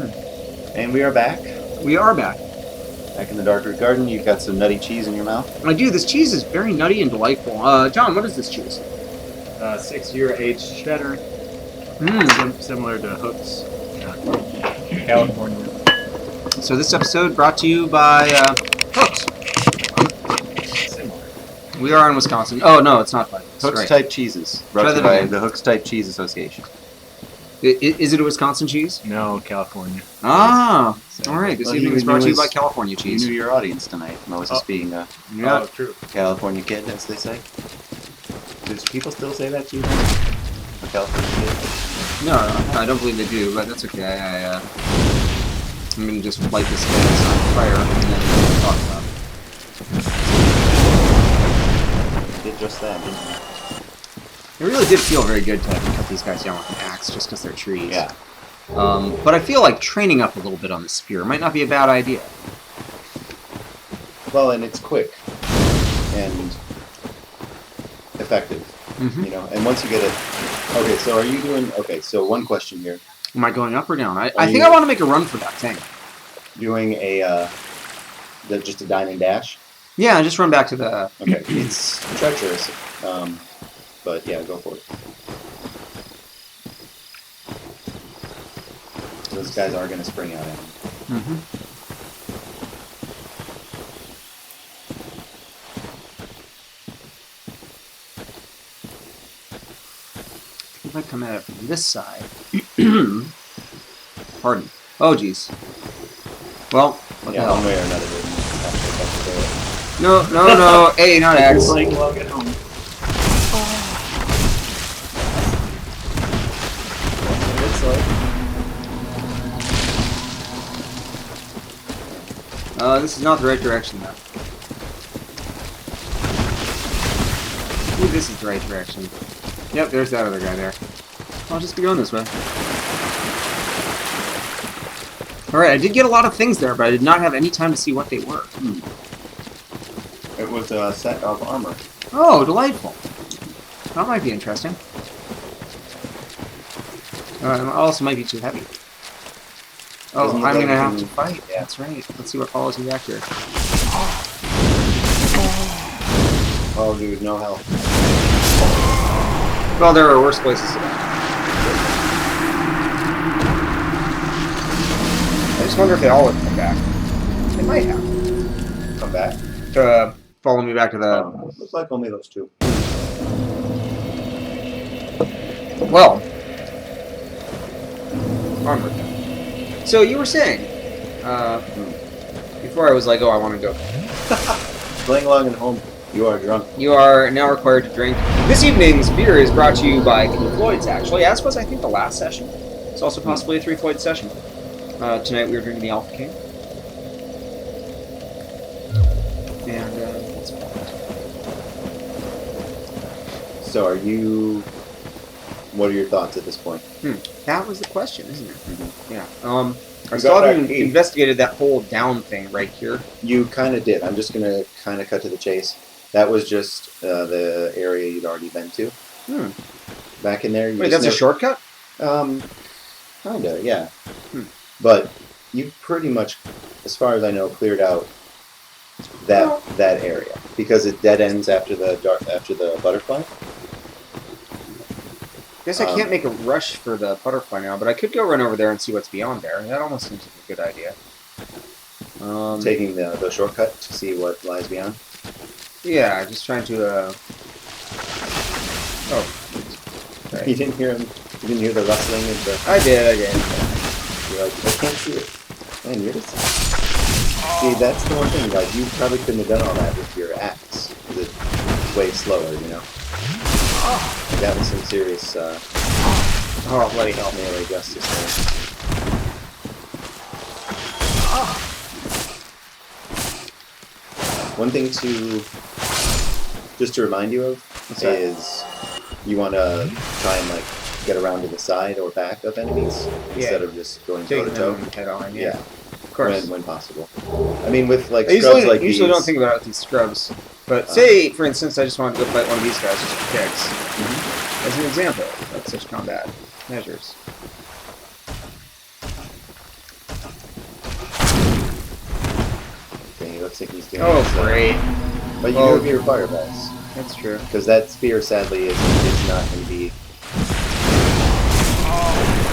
And we are back. We are back. Back in the Darkroot Garden. You've got some nutty cheese in your mouth. I do. This cheese is very nutty and delightful. John, what is this cheese? 6-year aged cheddar. Similar to Hook's, California. So this episode brought to you by Hooks. Similar. We are in Wisconsin. Oh, no, it's not by Hooks. Hooks Right. Type Cheeses. Brought to you by the Hooks Type Cheese Association. Is it a Wisconsin cheese? No, California. Ah, So, all right. This well, evening you is brought to you knew by his- California You cheese. knew your audience tonight. Moses being a Yeah. Oh, true. California kid, as they say. Do people still say that to you? A California kid? No, I don't believe they do, but that's okay. I'm going to just light this gas on fire and then we'll talk about it. Did just that, didn't you? It really did feel very good to cut these guys down with an axe just because they're trees. Yeah. But I feel like training up a little bit on the spear might not be a bad idea. Well, and it's quick and effective. Mm-hmm. You know, and once you get it. Okay, so are you doing? Okay, so one question here. Am I going up or down? I think I want to make a run for that thing. Doing a just a dine-and-dash. Yeah, just run back to the... Okay, it's treacherous, but yeah, go for it. Those guys are going to spring out at him. Mm-hmm. If I come at it from this side... Pardon. Oh, jeez. Well, what Yeah, the one hell? way or another. We're actually have to do it. No. Hey, not X. Playing log at home. It's like This is not the right direction, though. Ooh, this is the right direction. Yep, there's that other guy there. I'll just be going this way. Alright, I did get a lot of things there, but I did not have any time to see what they were. it was a set of armor. Oh, delightful. That might be interesting. Also might be too heavy. Oh, Doesn't look I'm like gonna you have can- to fight. yeah. That's right. Let's see what follows me back here. Oh, dude, no help. Well, there are worse places to go. I just wonder if they all would come back. They might have. Come back. To follow me back to the... Looks like only those two. Well. Onward. So you were saying, before I was like, oh, I want to go. Playing along at home, you are drunk. You are now required to drink. This evening's beer is brought to you by Pink Floyd's, actually, as was, I think, the last session. It's also possibly a 3 Floyd session. Tonight we are drinking the Alpha King. And, that's fine. So are you... What are your thoughts at this point? That was the question, isn't it? Mm-hmm. Yeah. I You still got haven't back eight. investigated that whole down thing right here. You kind of did. I'm just going to kind of cut to the chase. That was just the area you'd already been to. Back in there. You Wait, just that's a shortcut? Kinda, yeah. Hmm. But you pretty much, as far as I know, cleared out that area because it dead ends after the butterfly. Guess I can't make a rush for the butterfly now, but I could go run over there and see what's beyond there. That almost seems like a good idea. Taking the shortcut to see what lies beyond. Yeah, just trying to. Oh. Right. You didn't hear him. You didn't hear the rustling of the. I did. You're like, I can't see it. Man, you're just. See, that's the one thing. Like, you probably couldn't have done all that with your axe. 'Cause it's way slower, you know. That was some serious Oh, bloody hell. melee justice there. One thing just to remind you of is you want to try and like get around to the side or back of enemies instead of just going toe to toe. Head on, Yeah, of course. when possible. I mean, with like I scrubs like usually these. don't think about it with these scrubs. But say, for instance, I just wanted to go fight one of these guys just for kicks. As an example of such combat measures. looks like he's doing. Oh, so. great. But you Well, have your fireballs. That's true. Because that spear, sadly, is not going to be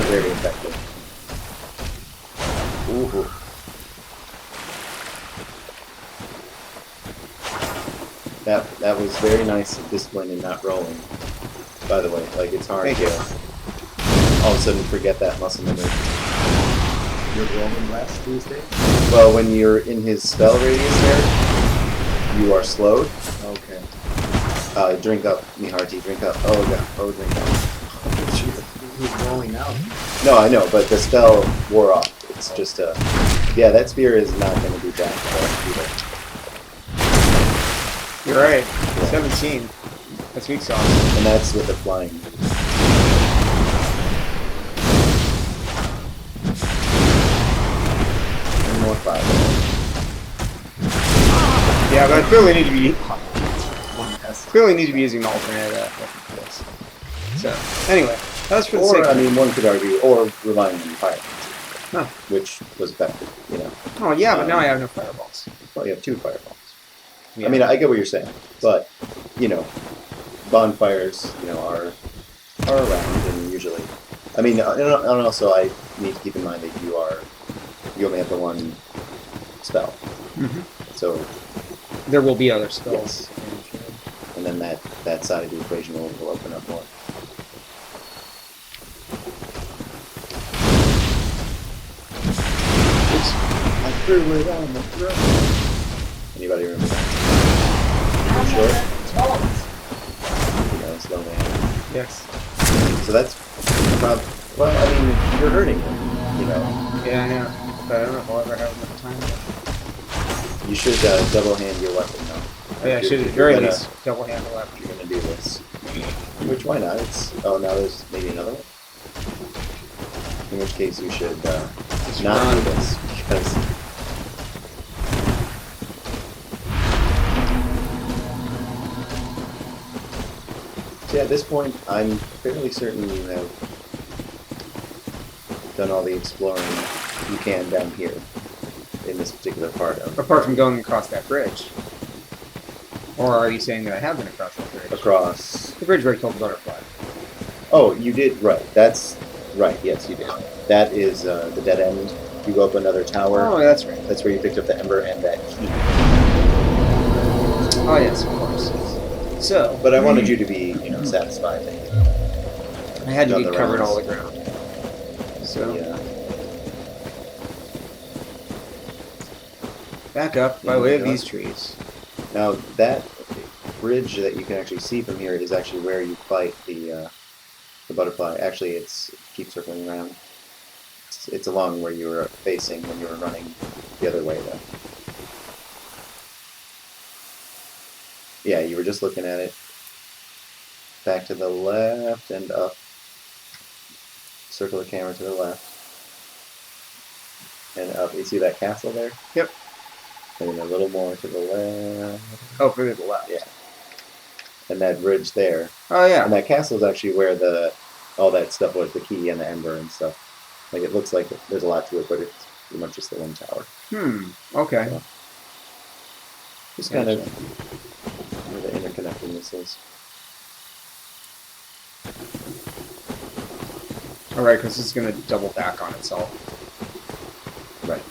very effective. Ooh. That was very nice and disciplined and not rolling. By the way, like it's hard Thank to you. all of a sudden forget that muscle memory. You're rolling last Tuesday? Well, when you're in his spell radius there, you are slowed. Okay. Drink up, Miharti, drink up. Oh, God. Oh, drink up. He's rolling out. No, I know, but the spell wore off. It's just a... Yeah, that spear is not going to be back either. You're right. 17. That's weak sauce. And that's with the flying. And more fire. Yeah, but I clearly need to be One test. using the alternate weapon for this. So, anyway, that was for the Or, sake I of mean, one could argue, or relying on fire. Huh. Which was effective, you know. Oh, yeah, but now I have no fireballs. Well, you have 2 fireballs. Yeah. I mean, I get what you're saying, but, you know, bonfires, you know, are around, and usually... I mean, and also I need to keep in mind that you only have the one spell. Mhm. So, There will be other spells. and then that side of the equation will open up more. Oops. I threw it on the throat. Anybody remember that? Sure. You know, slow man. Yes. So that's well, I mean, you're hurting him, you know. Yeah, I know. But I don't know if I'll ever have enough time. You should double hand your weapon though. Oh, yeah, I If should you're at very gonna- least double hand the If weapon. you're gonna do this. Which, why not? Now there's maybe another one. In which case you should not do run. this, because... So yeah, at this point, I'm fairly certain you have done all the exploring you can down here in this particular part of Apart from going across that bridge. Or are you saying that I have been across that bridge? across. The bridge where I killed the butterfly. Oh, you did, right. That's right, yes, you did. That is the dead end. You go up another tower. Oh, that's right. That's where you picked up the ember and that key. Oh, yes, of course. So, But I wanted you to be, you know, satisfied that I had to done be the covered rounds. all the ground. So, Yeah. back up by way of these trees. Now that bridge that you can actually see from here is actually where you fight the butterfly. Actually, it keeps circling around. It's along where you were facing when you were running the other way, though. Yeah, you were just looking at it. Back to the left and up. Circle the camera to the left. And up. You see that castle there? Yep. And then a little more to the left. Oh, further to the left. Yeah. And that bridge there. Oh, yeah. And that castle is actually where all that stuff was, the key and the ember and stuff. Like, it looks like there's a lot to it, but it's pretty much just the one tower. Okay. So, just kind of where the interconnectedness is. Alright, because it's going to double back on itself. Right.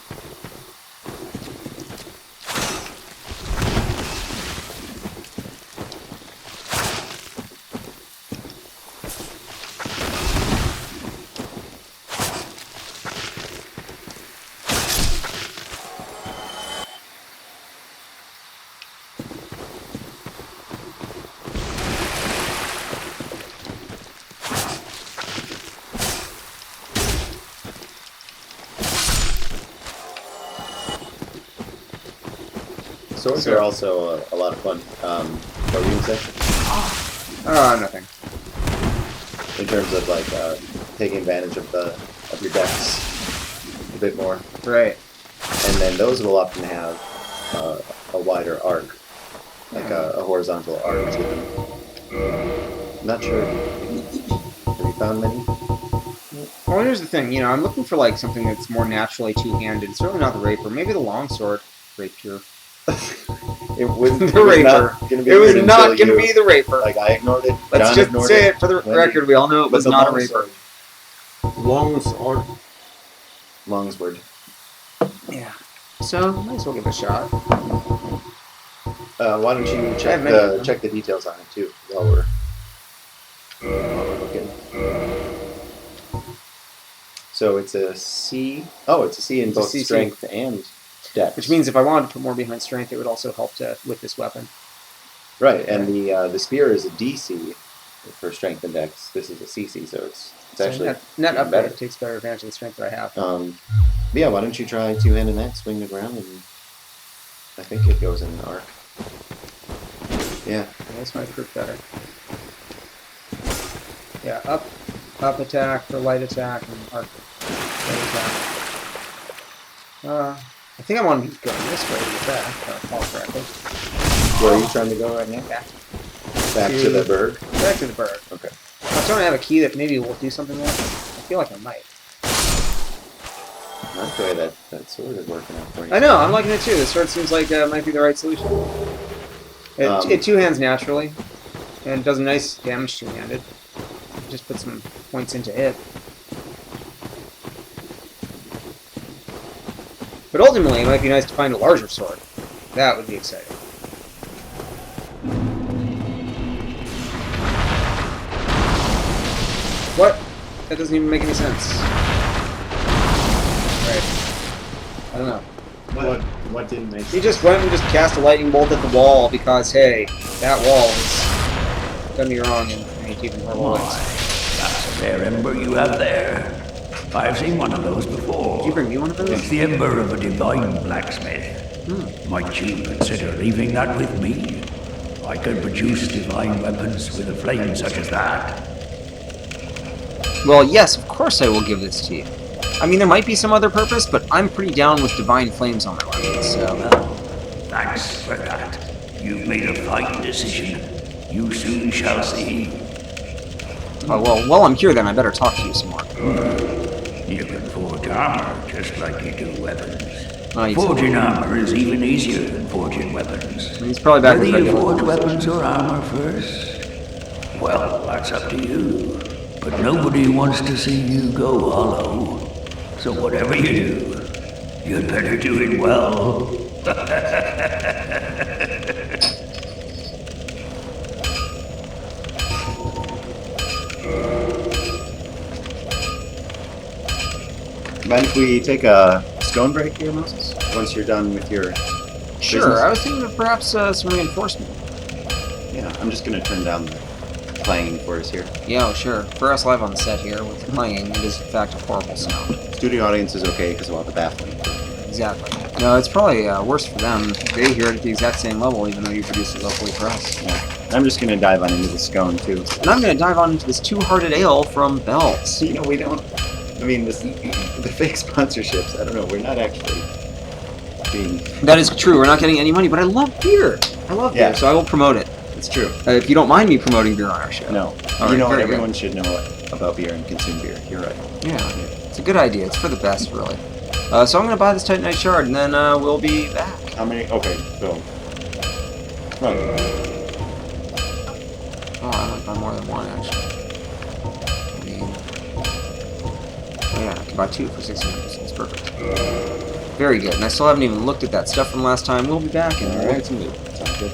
Swords are also a lot of fun. What were you going to say? Nothing. In terms of like taking advantage of your decks a bit more, Right. and then those will often have a wider arc, like a horizontal arc to them. I'm not sure. Have you found many? Well, here's the thing. You know, I'm looking for, like, something that's more naturally two-handed. Certainly not the rapier. Maybe the longsword. Rapier. It was The it was raper. not gonna be It was weird not until going to you- be the raper. Like I ignored it. Let's John just ignored say it for the Wendy. record. We all know it But was the not a long raper. sword- Long sword. Longsword. Yeah. So, might as well give it a shot. Why don't you check have many of the them. check the details on it too while we're looking. So it's a C. Oh, it's a C in It's a both CC. strength and dex. Which means if I wanted to put more behind strength, it would also help with this weapon. right, and the spear is a DC for strength and dex. This is a CC, so it's So actually net even upgrade better. takes better advantage of the strength that I have. But yeah, why don't you try two-handed that, swing the ground, and I think it goes in an arc. Yeah. This might prove better. Yeah, up attack for light attack and arc light attack. I think I want to be going this way with that, if I recall correctly. Where are you trying to go right now? Back to the berg? Back to the bird. Okay. I was trying to have a key that maybe will do something with. I feel like I might. Not the way that sword is working out for you. I know, I'm liking it too. This sword seems like it might be the right solution. It two hands naturally, and does nice damage two-handed. Just put some points into it. But ultimately, it might be nice to find a larger sword. That would be exciting. What? That doesn't even make any sense. Right. I don't know. What didn't make He sense? just went and just cast a lightning bolt at the wall because, hey, that wall is, don't get me wrong, and keeping her Why, wings. that's a fair ember you have there. I've seen one of those before. Did you bring me one of those? It's the ember of a divine blacksmith. Might you consider leaving that with me? I can produce divine weapons with a flame such as that. Well, yes, of course I will give this to you. I mean, there might be some other purpose, but I'm pretty down with divine flames on my weapons, so... Well, thanks for that. You've made a fine decision. You soon shall see. Oh, well, while I'm here then, I better talk to you some more. You can forge armor just like you do weapons. Oh, you Forging armor is even easier than forging weapons. He's probably back Whether with you regular. forge weapons or armor first, well, that's up to you. But nobody wants to see you go hollow. So whatever you do, you'd better do it well. Mind if we take a scone break here, Moses? Once you're done with your Sure, business? I was thinking of perhaps some reinforcement. Yeah, I'm just gonna turn down the clanging for us here. Yeah, oh, sure. For us live on the set here, with the clanging, it is in fact a horrible sound. Studio audience is okay because we'll have the baffling. Exactly. No, it's probably worse for them. They hear it at the exact same level, even though you produce it locally for us. Yeah. I'm just gonna dive on into the scone too. And I'm going to dive on into this two-hearted ale from Bell's. You know, we don't. I mean, the fake sponsorships. I don't know. We're not actually being. That is true. We're not getting any money, but I love beer. I love Yeah. beer, so I will promote it. It's true. If you don't mind me promoting beer on our show. No. All You right, know what? very good. Everyone should know about beer and consume beer. You're right. Yeah, it's a good idea. It's for the best, really. So I'm going to buy this Titanite shard, and then we'll be back. How many? Okay, so. Right. Oh, I might buy more than one, actually. I mean... Oh yeah, I can buy two for 600. That's perfect. Very good. And I still haven't even looked at that stuff from last time. We'll be back in All a right. minute. Sounds good.